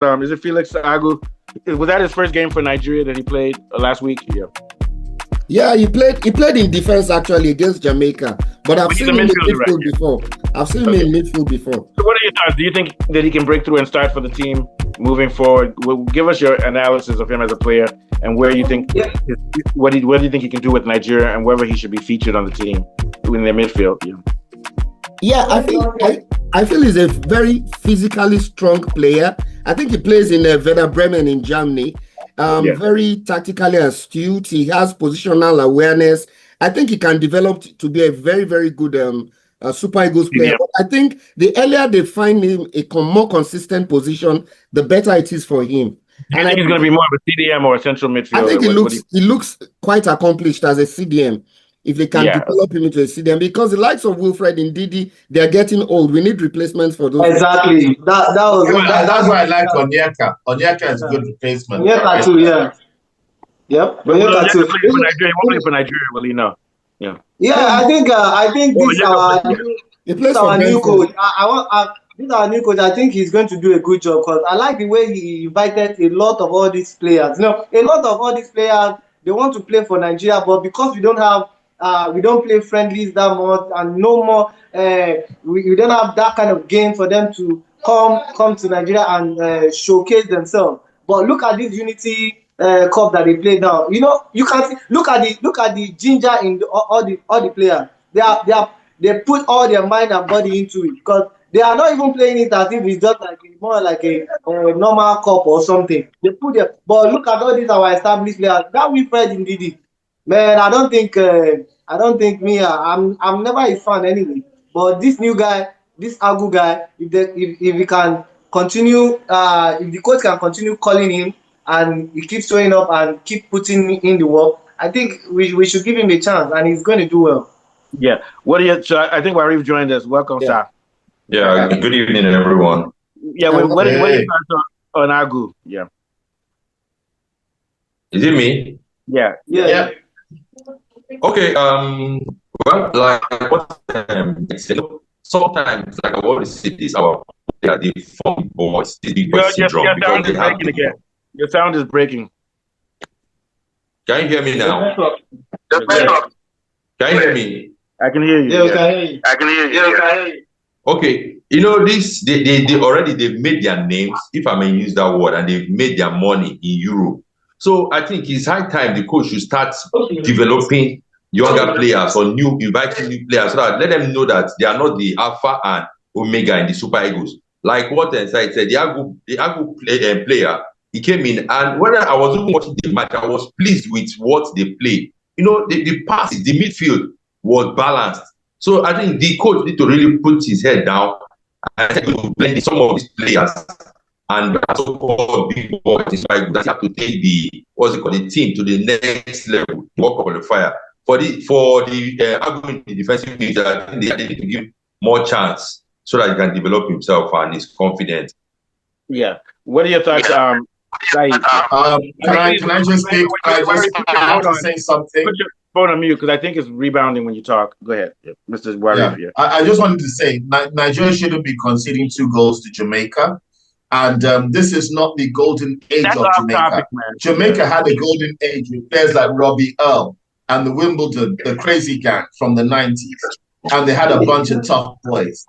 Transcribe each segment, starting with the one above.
is it Felix Agu? Was that his first game for Nigeria that he played last week? Yeah. Yeah, he played in defense actually against Jamaica, but I've seen him in midfield before. I've seen him in midfield before. So what are your thoughts? Do you think that he can break through and start for the team moving forward? Give us your analysis of him as a player and where you think what do you think he can do with Nigeria and whether he should be featured on the team in their midfield? Yeah, I feel he's a very physically strong player. I think he plays in Werder Bremen in Germany. Very tactically astute. He has positional awareness. I think he can develop to be a very, very good Super Eagles player. But I think the earlier they find him a more consistent position, the better it is for him. And I think he's going to be more of a CDM or a central midfielder. I think he looks quite accomplished as a CDM. If they can develop him into a CDM, because the likes of Wilfred and Ndidi, they're getting old. We need replacements for those. Exactly. That's why I like Onyeka. Onyeka is a good replacement. Onyeka too, yeah. Yep. Onyeka too. He won't play for Nigeria, will he? No. Yeah. Yeah, I think this is our new coach. This is our new coach. I think he's going to do a good job because I like the way he invited a lot of all these players. A lot of all these players, they want to play for Nigeria, but because we don't play friendlies that much, and no more. We don't have that kind of game for them to come to Nigeria and showcase themselves. But look at this Unity Cup that they play now. You can look at the ginger in all the players. They put all their mind and body into it because they are not even playing it as if it's just more like a normal cup or something. They put but look at all these our established players. That Wilfred Ndidi. Man, I don't think I'm never a fan anyway. But this new guy, this Agu guy, if he can continue, if the coach can continue calling him and he keeps showing up and keep putting in the work, I think we should give him a chance and he's going to do well. Yeah. So I think Warif joined us. Welcome, sir. Yeah. Good evening, everyone. Yeah. What are your thoughts on Agu? Yeah. Is it me? Yeah. Okay. Well, like what sometimes, like I always say this, the form boys, the big boy syndrome, because they have your sound is breaking. Can you hear me now? Can you hear me? I can hear you. Yeah, I can hear you. Okay, this they've made their names, if I may use that word, and they've made their money in Europe. So I think it's high time the coach should start developing younger players or inviting new players so that let them know that they are not the alpha and omega in the Super Eagles. Like what Inside said, the Agu player, he came in, and when I was even watching the match, I was pleased with what they played. The passes, the midfield was balanced. So I think the coach need to really put his head down and blend some of these players and so-called big boys that have to take the team to the next level, work on the fire. For the argument in the defensive midfield, I think they need to give more chance so that he can develop himself and is confident. Yeah. What are your thoughts? Can I just speak? I have to say something. Put your phone on mute because I think it's rebounding when you talk. Go ahead, Mr. Warif. Yeah. I just wanted to say Nigeria shouldn't be conceding 2 goals to Jamaica. And this is not the golden age of Jamaica. Topic, Jamaica had a golden age with players like Robbie Earl and the Wimbledon, the crazy gang from the 90s. And they had a bunch of tough boys,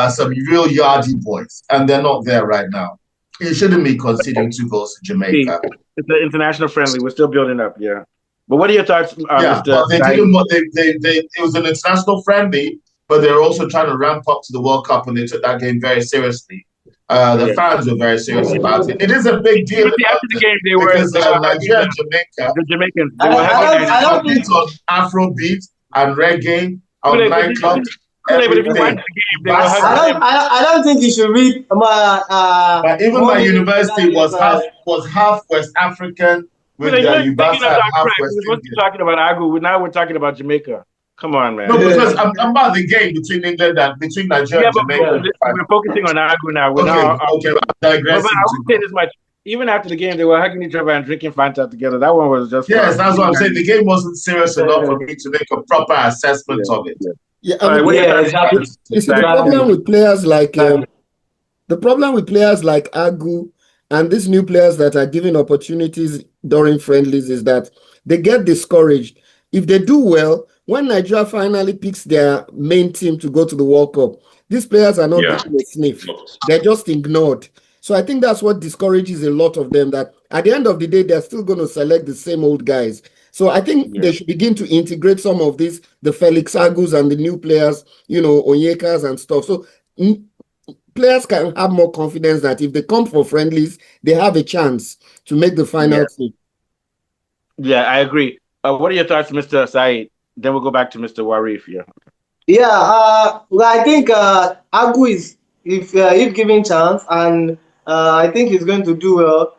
some real yardy boys, and they're not there right now. You shouldn't be conceding 2 goals to Jamaica. It's an international friendly. We're still building up, yeah. But what are your thoughts? But they didn't. It was an international friendly, but they were also trying to ramp up to the World Cup, and they took that game very seriously. The fans were very serious about it. It is a big deal. After the game, they were because Nigeria and Jamaica. The Jamaicans. I don't think on Afrobeat and reggae on nightclubs. I don't think you should read. But even my university was half West African with Uganda and half West Indian. We're talking about Agu. Now we're talking about Jamaica. Come on, man. No, because I'm about the game between England and between Nigeria and Jamaica. We're focusing on Agu now. Okay, digressing. But I would say this much. Even after the game, they were hugging each other and drinking Fanta together. That one was just... Yes, that's what I'm saying. The game wasn't serious enough for me to make a proper assessment of it. Yeah, the problem with players like Agu and these new players that are given opportunities during friendlies is that they get discouraged. If they do well, when Nigeria finally picks their main team to go to the World Cup, these players are not getting a sniff. They're just ignored. So I think that's what discourages a lot of them, that at the end of the day, they're still going to select the same old guys. So I think they should begin to integrate some of these, the Felix Agus and the new players, Onyekas and stuff. So players can have more confidence that if they come for friendlies, they have a chance to make the final team. Yeah, I agree. What are your thoughts, Mr. Said? Then we'll go back to Mr. Warif here. Yeah, I think Agu is, if given chance, and I think he's going to do well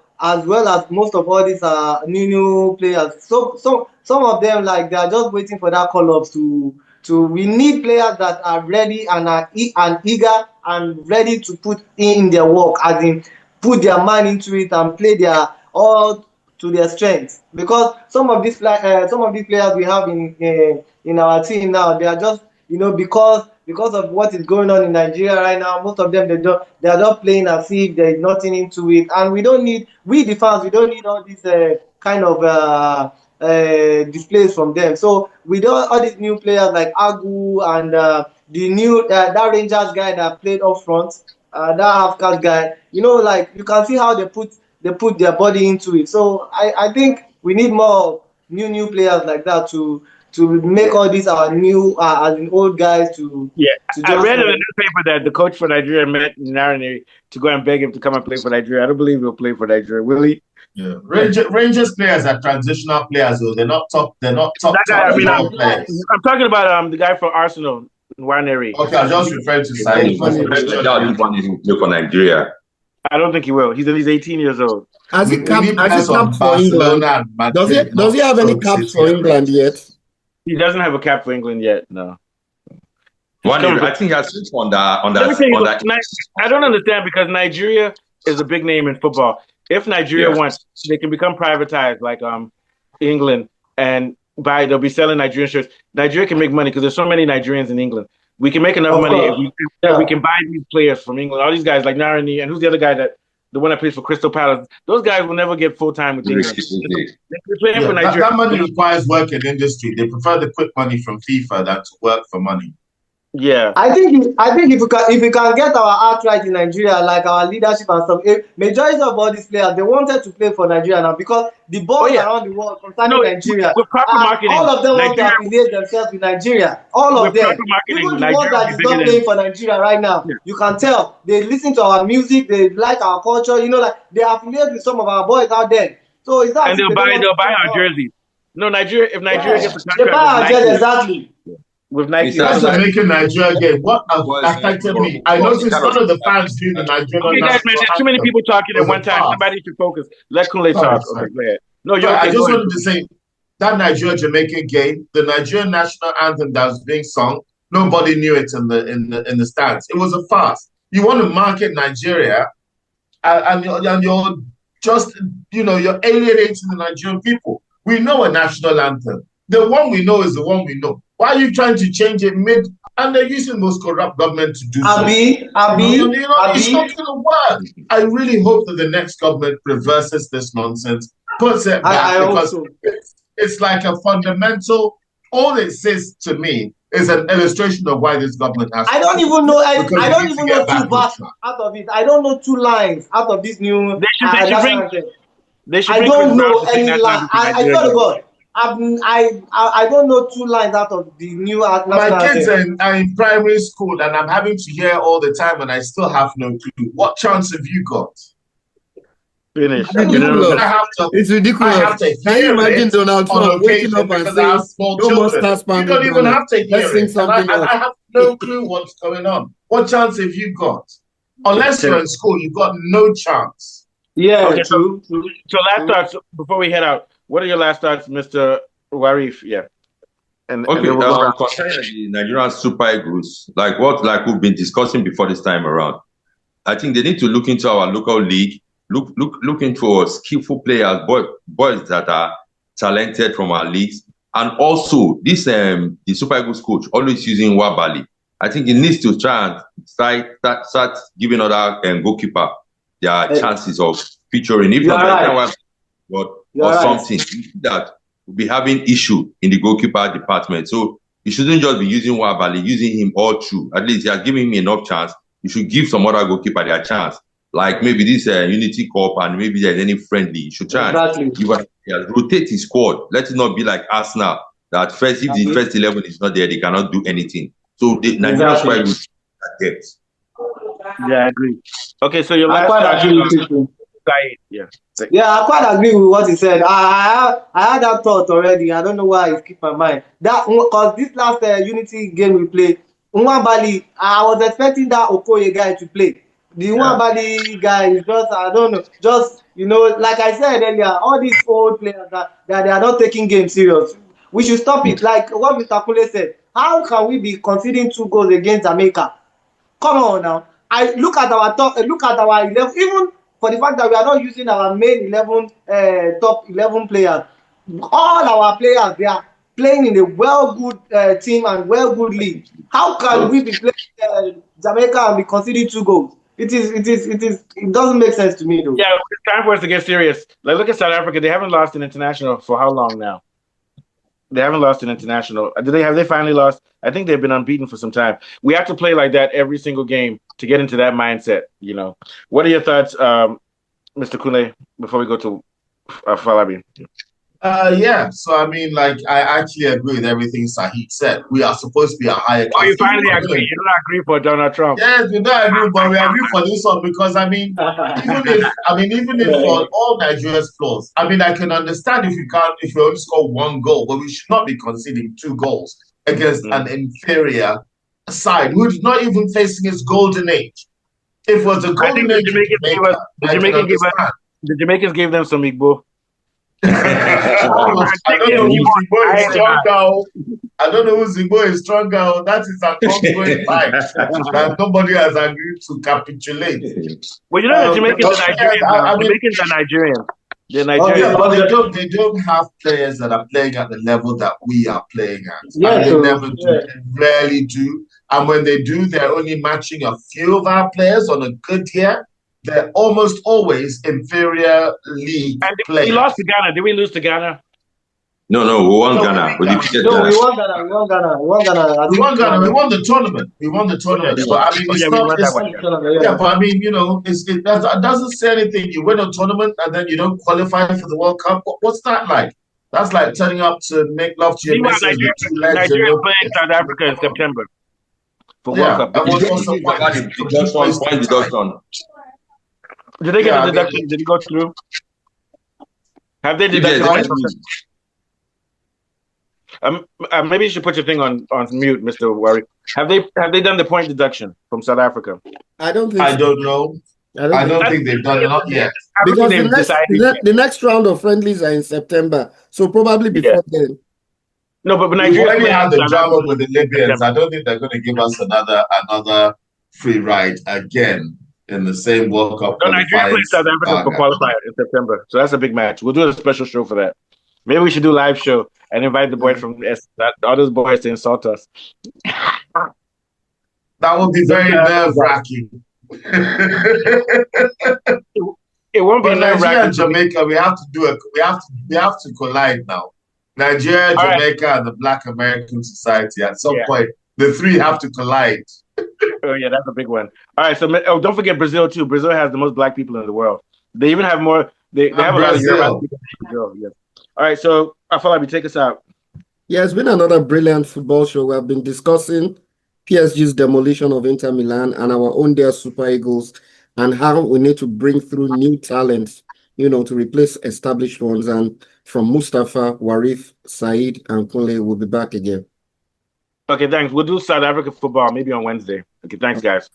as most of all these new players. So some of them, like, they are just waiting for that call-ups to. We need players that are ready and are eager and ready to put in their work, as in put their mind into it and play their all to their strengths. Because some of these players we have in our team now, they are just, because of what is going on in Nigeria right now, most of them they are not playing as if there is nothing into it, and we the fans, we don't need all these kind of displays from them. So with all these new players like Agu and the new that Rangers guy that played up front, that half-cast guy, like, you can see how they put their body into it. So I think we need more new players like that to make all these our new as in old guys to. Yeah, I read in the newspaper that the coach for Nigeria met Narani to go and beg him to come and play for Nigeria. I don't believe he'll play for Nigeria, will he? Yeah, Rangers players are transitional players, though. They're not top. They're not top. Players. I'm talking about the guy from Arsenal, Nwaneri. Okay, I just referred to Said. Play for Nigeria. I don't think he will. He's 18 years old. Has he capped for England? Does he have any caps for England yet? He doesn't have a cap for England yet. No. I think he has switched on that. I don't understand, because Nigeria is a big name in football. If Nigeria wants, they can become privatized like England, and they'll be selling Nigerian shirts. Nigeria can make money because there's so many Nigerians in England. We can make enough money if we can buy these players from England. All these guys like Narani, and who's the other guy the one that plays for Crystal Palace? Those guys will never get full time with England. They're playing for Nigeria. That money requires work in industry. They prefer the quick money from FIFA than to work for money. Yeah, I think if we can get our art right in Nigeria, like our leadership and stuff, majority of all these players, they wanted to play for Nigeria now, because the ball around the world concerning Nigeria, with proper marketing, all of them want to affiliate themselves with Nigeria. All of them, even the ones that is not playing for Nigeria right now, you can tell they listen to our music, they like our culture. Like, they affiliate with some of our boys out there. So it's not. And they'll buy our jerseys. No, Nigeria. If Nigeria gets the contract, they buy our jerseys, exactly. With Nike. That's a making Nigeria game. What affected me? I noticed none of the fans do the Nigerian. Okay, guys, man, there's too many people talking at one time. Somebody should focus. Let Kunle talk. Okay, no, I just wanted to say that Nigeria-Jamaican game, the Nigerian national anthem that was being sung, nobody knew it in the stands. It was a farce. You want to market Nigeria, and you're just you're alienating the Nigerian people. We know a national anthem. The one we know is the one we know. Why are you trying to change it mid? And they're using the most corrupt government to do so. It's not going to work. I really hope that the next government reverses this nonsense, puts it back, because it's like a fundamental. All it says to me is an illustration of why this government has. I don't even know. I don't even know two verses out of it. I don't know two lines out of this new. I don't know any line. I swear to God. I don't know two lines out of the new. My kids are in primary school, and I'm having to hear all the time, and I still have no clue. What chance have you got? Finish. It's ridiculous. I have to Can you imagine Donald Trump waking up and saying, "No more Star Spangled Banner"? You don't even have to hear it. I have no clue what's going on. What chance have you got? Unless you're in school, you've got no chance. Yeah. Okay, so last thoughts before we head out. What are your last thoughts, Mr. Warif? Yeah. Concerning the Nigerian Super Eagles, like we've been discussing before this time around, I think they need to look into our local league, look into skillful players, boys that are talented from our leagues, and also this the Super Eagles coach always using Wabali. I think he needs to try and start giving other goalkeeper their chances of featuring. If not by or something that will be having issue in the goalkeeper department. So you shouldn't just be using Wabali, using him all through. At least he has given me enough chance. You should give some other goalkeeper their chance. Like maybe this Unity Cup and maybe there's any friendly. You should try and rotate his squad. Let it not be like Arsenal that if the first 11 is not there, they cannot do anything. So the Nigerian squad will depth. Yeah, I agree. Okay, so your last I quite agree with what he said. I had that thought already. I don't know why it skipped my mind. That because this last Unity game we played, Nwabali, I was expecting that Okoye guy to play. The Nwabali guy is just, I don't know, just, like I said earlier, all these old players that they are not taking games serious. We should stop it. Like what Mr. Kule said, how can we be conceding 2 goals against Jamaica? Come on now. I look at our 11, even for the fact that we are not using our main 11, top 11 players. All our players, they are playing in a good team and good league. How can we be playing Jamaica and be conceding 2 goals? It doesn't make sense to me though. Yeah, it's time for us to get serious. Like look at South Africa. They haven't lost an international for how long now? They haven't lost an international. Have they finally lost? I think they've been unbeaten for some time. We have to play like that every single game to get into that mindset, What are your thoughts, Mr. Kule, before we go to Falabi? So I mean, like, I actually agree with everything Sahid said. We are supposed to be a higher class. Oh, you finally agree. You don't agree for Donald Trump. Yes, we don't agree, but we agree for this one because I mean, even if for all Nigeria's flaws, I mean, I can understand if you only score 1 goal, but we should not be conceding 2 goals against an inferior side who's not even facing its golden age. If it was a golden age, the Jamaicans gave them some Igbo. I don't know who Zigbo is stronger. That is an ongoing fight that nobody has agreed to capitulate. Well, the Jamaicans are Nigerian. Jamaicans are Nigerian. They're Nigerian. But they don't have players that are playing at the level that we are playing at. Yeah, they never do. They rarely do. And when they do, they're only matching a few of our players on a good year. They're almost always inferior league players. We lost to Ghana. Did we lose to Ghana? No, we won Ghana. We won Ghana. We won Ghana. We won the tournament. But I mean, but I mean, it doesn't say anything. You win a tournament and then you don't qualify for the World Cup. What's that like? That's like turning up to make love to your missus with 2 legs. Nigeria playing South Africa in September for World Cup. Did they get a deduction? Did it go through? Have they deducted? Maybe you should put your thing on mute, Mr. Wari. Have they done the point deduction from South Africa? I don't think. I don't know. I don't think they've done it not yet. Because the next round of friendlies are in September, so probably before then. No, but we already had the drama with the Libyans. I don't think they're going to give us another free ride again in the same World Cup. No, Nigeria plays South Africa for qualifier in September, so that's a big match. We'll do a special show for that. Maybe we should do a live show and invite the boys from all those boys to insult us. That would be very nerve-wracking. It won't be nerve-wracking. Nigeria and Jamaica, we have to collide now. Nigeria, Jamaica, and the Black American Society. At some point, the 3 have to collide. Oh yeah, that's a big one. All right, so don't forget Brazil too. Brazil has the most Black people in the world. They even have more. They have a lot of European people in Brazil. Yes. All right, so Afolabi, take us out. Yeah, it's been another brilliant football show. We have been discussing PSG's demolition of Inter Milan and our own dear Super Eagles and how we need to bring through new talents, to replace established ones. And from Mustafa, Warif, Said, and Kunle, we'll be back again. Okay, thanks. We'll do South Africa football maybe on Wednesday. Okay, thanks, guys.